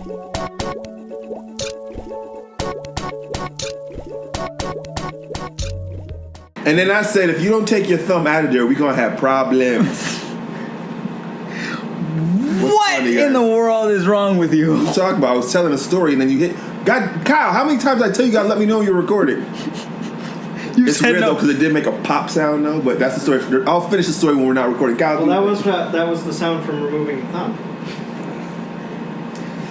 And then I said, if you don't take your thumb out of there, we're going to have problems. What in the world is wrong with you? What you talking about? I was telling a story and then you hit... God, Kyle, how many times I tell you, got to let me know you're recording? It's weird, though, because it did make a pop sound, though, but that's the story. I'll finish the story when we're not recording. Kyle, well, that was the sound from removing the thumb.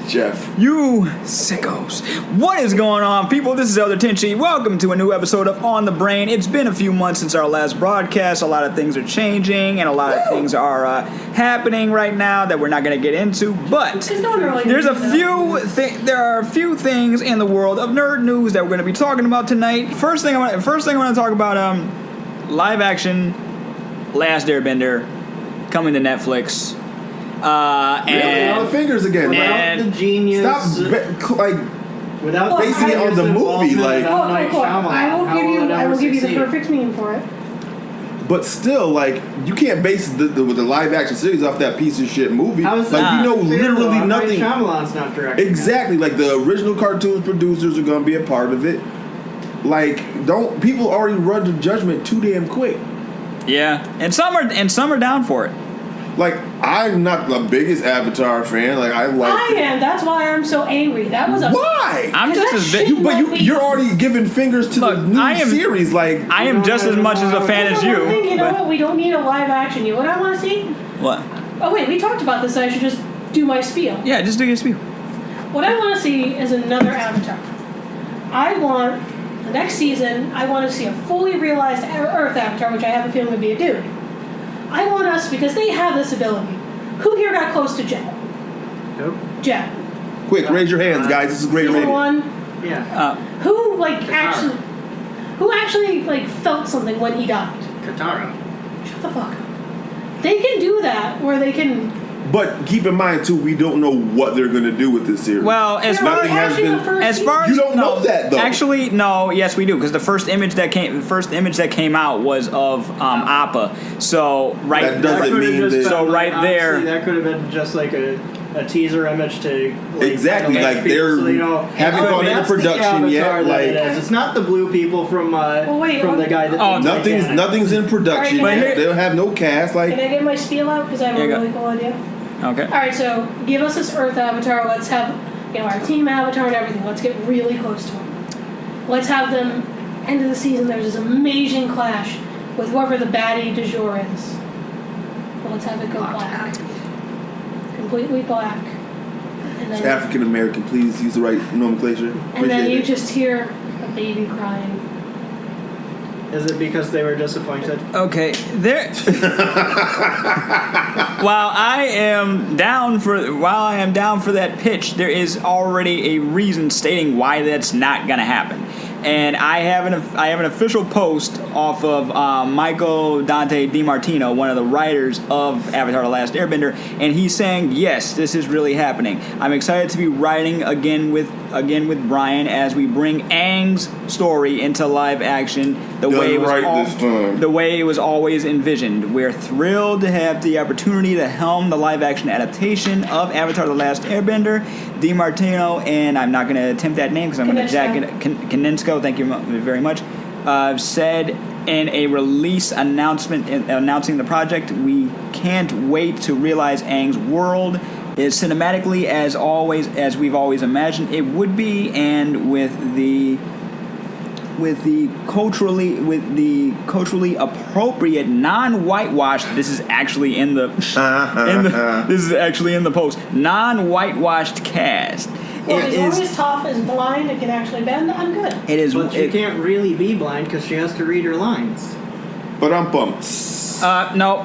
Jeff. You sickos. What is going on, people? This is Elder Tinchy. Welcome to a new episode of On the Brain. It's been a few months since our last broadcast. A lot of things are changing, and a lot of things are happening right now that we're not going to get into. But there are a few things in the world of nerd news that we're going to be talking about tonight. First thing I want to talk about live action Last Airbender coming to Netflix. Really? All the fingers again. Without the genius. Stop, without basing it on the movie. Like, I will give you the perfect meme for it. But still, like, you can't base the live action series off that piece of shit movie. Literally nothing. Shyamalan's not directing. Exactly. Like, the original cartoon producers are going to be a part of it. Like, people already run to judgment too damn quick. Yeah, and some are down for it. Like, I'm not the biggest Avatar fan. Like, I am. That's why I'm so angry. That was why? I'm just as big. But you're already giving fingers to the new series. Like, I am just as much as a fan as you. You know what? We don't need a live action. You know what I want to see? What? Oh wait, we talked about this. I should just do my spiel. Yeah, just do your spiel. What I want to see is another Avatar. I want the next season. I want to see a fully realized Earth Avatar, which I have a feeling would be a dude. I want us, because they have this ability. Who here got close to Jet? Nope. Jet. Quick, raise your hands, guys. This is great radio. One. Yeah. Who actually felt something when he died? Katara. Shut the fuck up. They can do that, where they can. But keep in mind too, we don't know what they're going to do with this series. Well, as far as you don't know that though. Actually, no. Yes, we do, because the first image that came out was of Appa. So that doesn't mean that. So right there, that could have been just like a teaser image to exactly like they're haven't gone into production yet. Like it's not the blue people from the guy that nothing's in production. Right, they don't have no cast. Like, can I get my spiel out, because I have a really cool idea? Okay. All right, so give us this Earth Avatar. Let's have our team Avatar and everything. Let's get really close to them. Let's have them end of the season. There's this amazing clash with whoever the baddie du jour is. But let's have it go black. Completely black. And then, African American, please use the right nomenclature. And then you just hear a baby crying. Is it because they were disappointed? Okay, there. While I am down for that pitch, there is already a reason stating why that's not going to happen. And I have an official post off of Michael Dante DiMartino, one of the writers of Avatar: The Last Airbender, and he's saying, yes, this is really happening. I'm excited to be writing again with Brian as we bring Aang's story into live action the way it was always envisioned. We're thrilled to have the opportunity to helm the live action adaptation of Avatar: The Last Airbender. DiMartino, and I'm not going to attempt that name because I'm going to jack it. Kanensko, thank you very much. Said in a release announcement announcing the project, we can't wait to realize Aang's world is cinematically as we've always imagined it would be, and with the culturally appropriate non-whitewashed. This is actually in the post. Non-whitewashed cast. Well, as long as Toph is blind and can actually bend, I'm good. But she can't really be blind because she has to read her lines. But I'm pumped. No.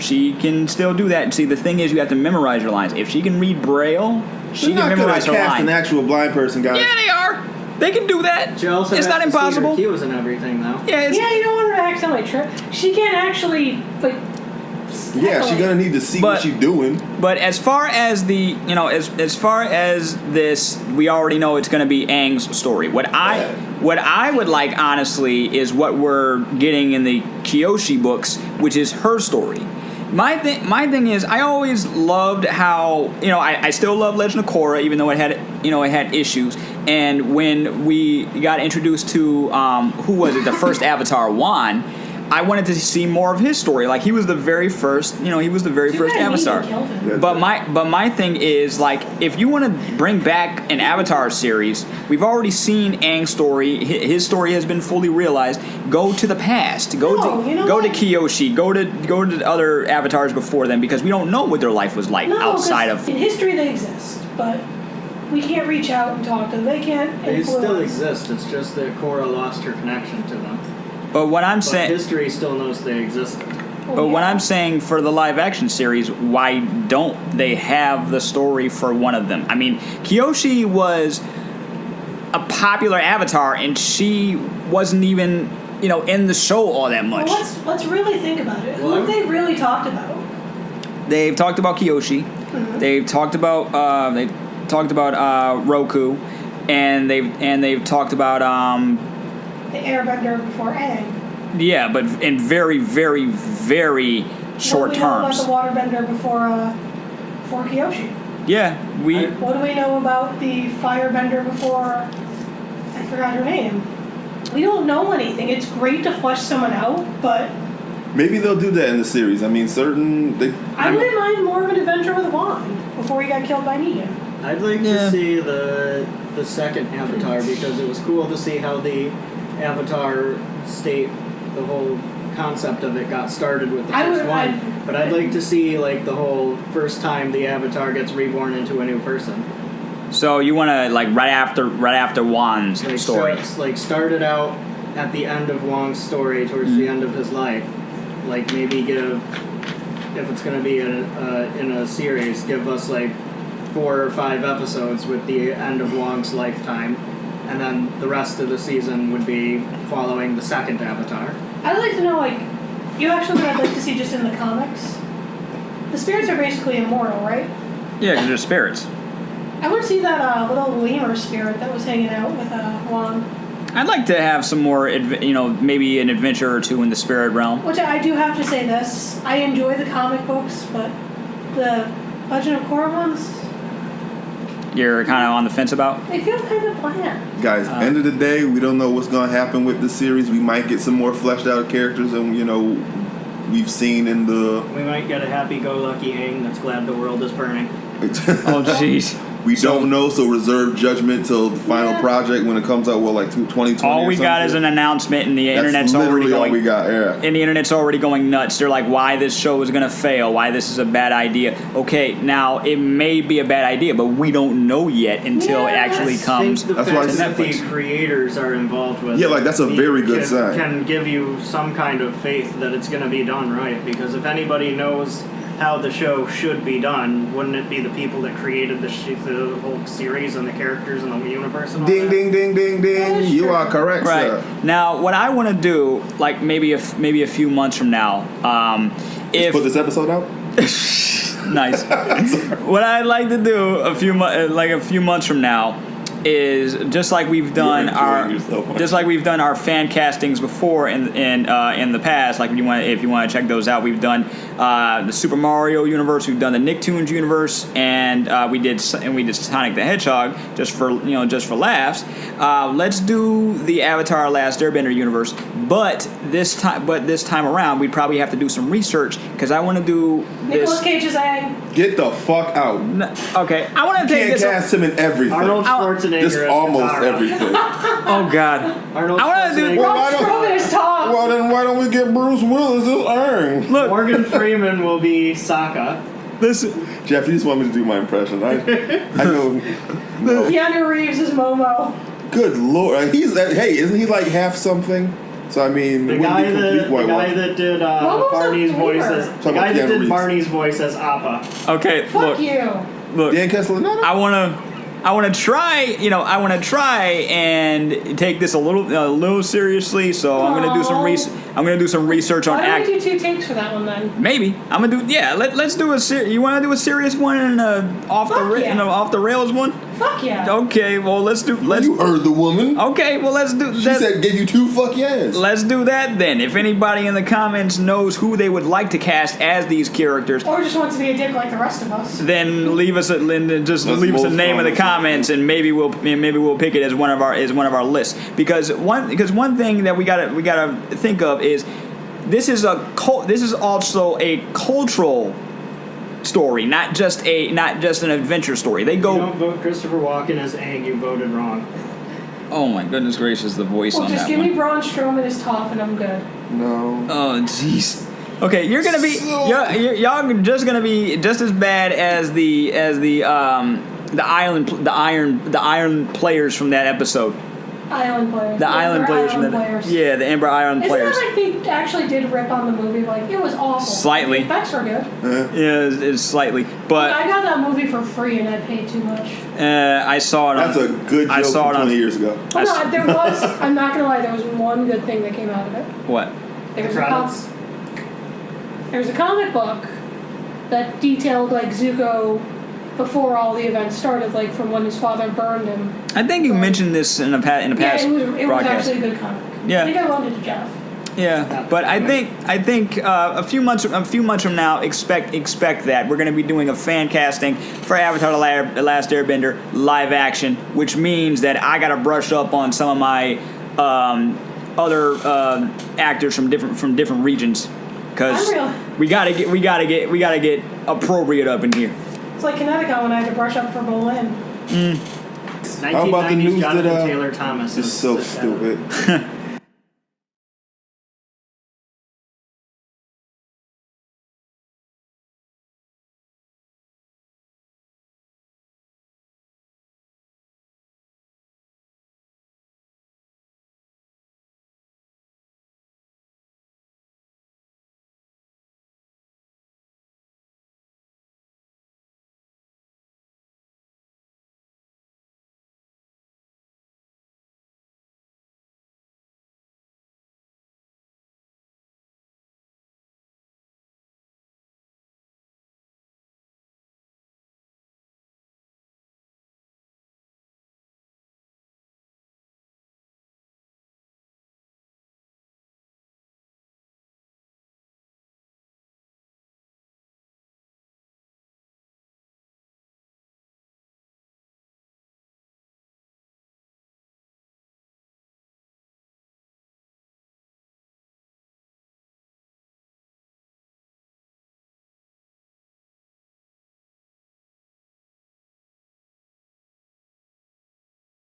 She can still do that. See, the thing is, you have to memorize your lines. If she can read Braille, she can memorize her lines. Cast an actual blind person, guys. Yeah, they are. They can do that. She also it's has not to impossible. See her cues and everything, though. Yeah, you don't want her to accidentally trip. She can't actually Yeah, she's gonna need to see what she's doing. But as far as the, as far as this, we already know it's gonna be Aang's story. What I would like, honestly, is what we're getting in the Kyoshi books, which is her story. My thing is, I always loved how I still love Legend of Korra, even though it had issues. And when we got introduced to who was it, the first Avatar, Wan, I wanted to see more of his story. Like he was the very first, first Avatar. But my thing is, like, if you want to bring back an Avatar series, we've already seen Aang's story. His story has been fully realized. Go to the past. Go to Kyoshi. Go to other avatars before them, because we don't know what their life was like outside of. In history, they exist, but we can't reach out and talk to them. They can't influence. They still exist. It's just that Korra lost her connection to them. But what I'm saying, history still knows they existed. But what I'm saying for the live action series, why don't they have the story for one of them? I mean, Kyoshi was a popular avatar, and she wasn't even in the show all that much. Well, let's really think about it. Who have they really talked about? They've talked about Kyoshi. Mm-hmm. They've talked about Roku, and they've talked about the Airbender before Aang. Yeah, but in very, very, very short terms. What do we know about the Waterbender before Kyoshi? Yeah, What do we know about the Firebender before? I forgot her name. We don't know anything. It's great to flesh someone out, but maybe they'll do that in the series. I mean, I wouldn't mind more of an adventure with Wan before he got killed by Negan. I'd like to see the second Avatar, because it was cool to see how the Avatar state, the whole concept of it got started with the first one. But I'd like to see like the whole first time the Avatar gets reborn into a new person. So you want to right after Wan's story. Started out at the end of Wong's story, towards the end of his life. Like maybe give, if it's going to be in a series, give us like 4 or 5 episodes with the end of Wong's lifetime. And then the rest of the season would be following the second Avatar. I'd like to know, you actually what I'd like to see just in the comics. The spirits are basically immortal, right? Yeah, because they're spirits. I want to see that little lemur spirit that was hanging out with Wong. I'd like to have some more, maybe an adventure or two in the spirit realm. Which I do have to say this. I enjoy the comic books, but the Legend of Korra ones, you're kind of on the fence about? they feel kind of bland. guys, end of the day, we don't know what's going to happen with the series. We might get some more fleshed out characters than we've seen in the. We might get a happy-go-lucky Aang that's glad the world is burning. Oh, jeez. We don't know, so reserve judgment till the final project when it comes out. 2020. All we got is an announcement, and the internet's already going. All we got, yeah. And the internet's already going nuts. They're like, "Why this show is going to fail? Why this is a bad idea?" Okay, now it may be a bad idea, but we don't know yet until it actually comes. That's why the creators are involved with. Yeah, that's a very good sign. Can give you some kind of faith that it's going to be done right, because if anybody knows how the show should be done, wouldn't it be the people that created the whole series and the characters and the universe and all ding, that? ding, ding, ding, ding. You are correct, right. sir. Now, what I want to do, maybe a few months from now, if put this episode out. Nice. What I'd like to do a few months from now is just like we've done our fan castings before in the past. Like if you want to check those out, we've done the Super Mario universe, we've done the Nicktoons universe, and we did Sonic the Hedgehog just for laughs. Let's do the Avatar: Last Airbender universe, but this time around we'd probably have to do some research because I want to do Nicolas Cage is Aang. Get the fuck out. Okay, I want to take this. Can't cast him in everything. Arnold Schwarzenegger. Just almost everything. Oh God. Arnold I want to do. Braun Strowman is Tom. Well, then why don't we get Bruce Willis as Aang? Look, Morgan Freeman will be Sokka. listen. Jeff, you just want me to do my impression. I know. No. Keanu Reeves is Momo. Good Lord. Isn't he like half something? So I mean, The guy that did Barney's voice Barney's voice as Appa. Okay, Fuck you. look. Dan Kessler. No. I want to try. I want to try and take this a little seriously. So I'm gonna do some research. I'm gonna do some research on Why don't we do 2 takes for that one then? Maybe I'm gonna do. Yeah, let's do a. You want to do a serious one and off the rails one? Fuck yeah. Okay, well let's You heard the woman. Okay, well let's do. She said, "Gave you 2 fuck yes." Let's do that then. If anybody in the comments knows who they would like to cast as these characters, Or just wants to be a dick like the rest of us. then leave us a name in the comments, and maybe we'll pick it as one of our lists. Because one thing that we gotta think of is this is also a cultural story, not just an adventure story. They go. You don't vote Christopher Walken as Aang. You voted wrong. Oh my goodness gracious, the voice Well, on just that give one. me Braun Strowman as Toph and I'm good. No. Oh jeez. Okay, you're gonna be y'all just gonna be just as bad as the iron players from that episode. Island players. The island players from that. Players. Yeah, the Ember Island Isn't players. that like they actually did rip on the movie? Like, it was awful. Slightly. The effects were good. Yeah, it's slightly, but I got that movie for free and I paid too much. I saw it. That's a good joke from 20 years ago. Well, no, there was, I'm not going to lie, there was one good thing that came out of it. What? There's Credits. a comic book that detailed, like, Zuko before all the events started, like, from when his father burned him. I think you mentioned this in a past Yeah, it was broadcast. actually a good comic. Yeah. I think I loaned it to Jeff. Yeah, but I think a few months from now, expect that we're going to be doing a fan casting for Avatar: The Last Airbender live action, which means that I got to brush up on some of my other actors from different regions, because we gotta get appropriate up in here. It's like Connecticut when I had to brush up for Bolin. How about the 1990s news Jonathan that Taylor Thomas is so stupid?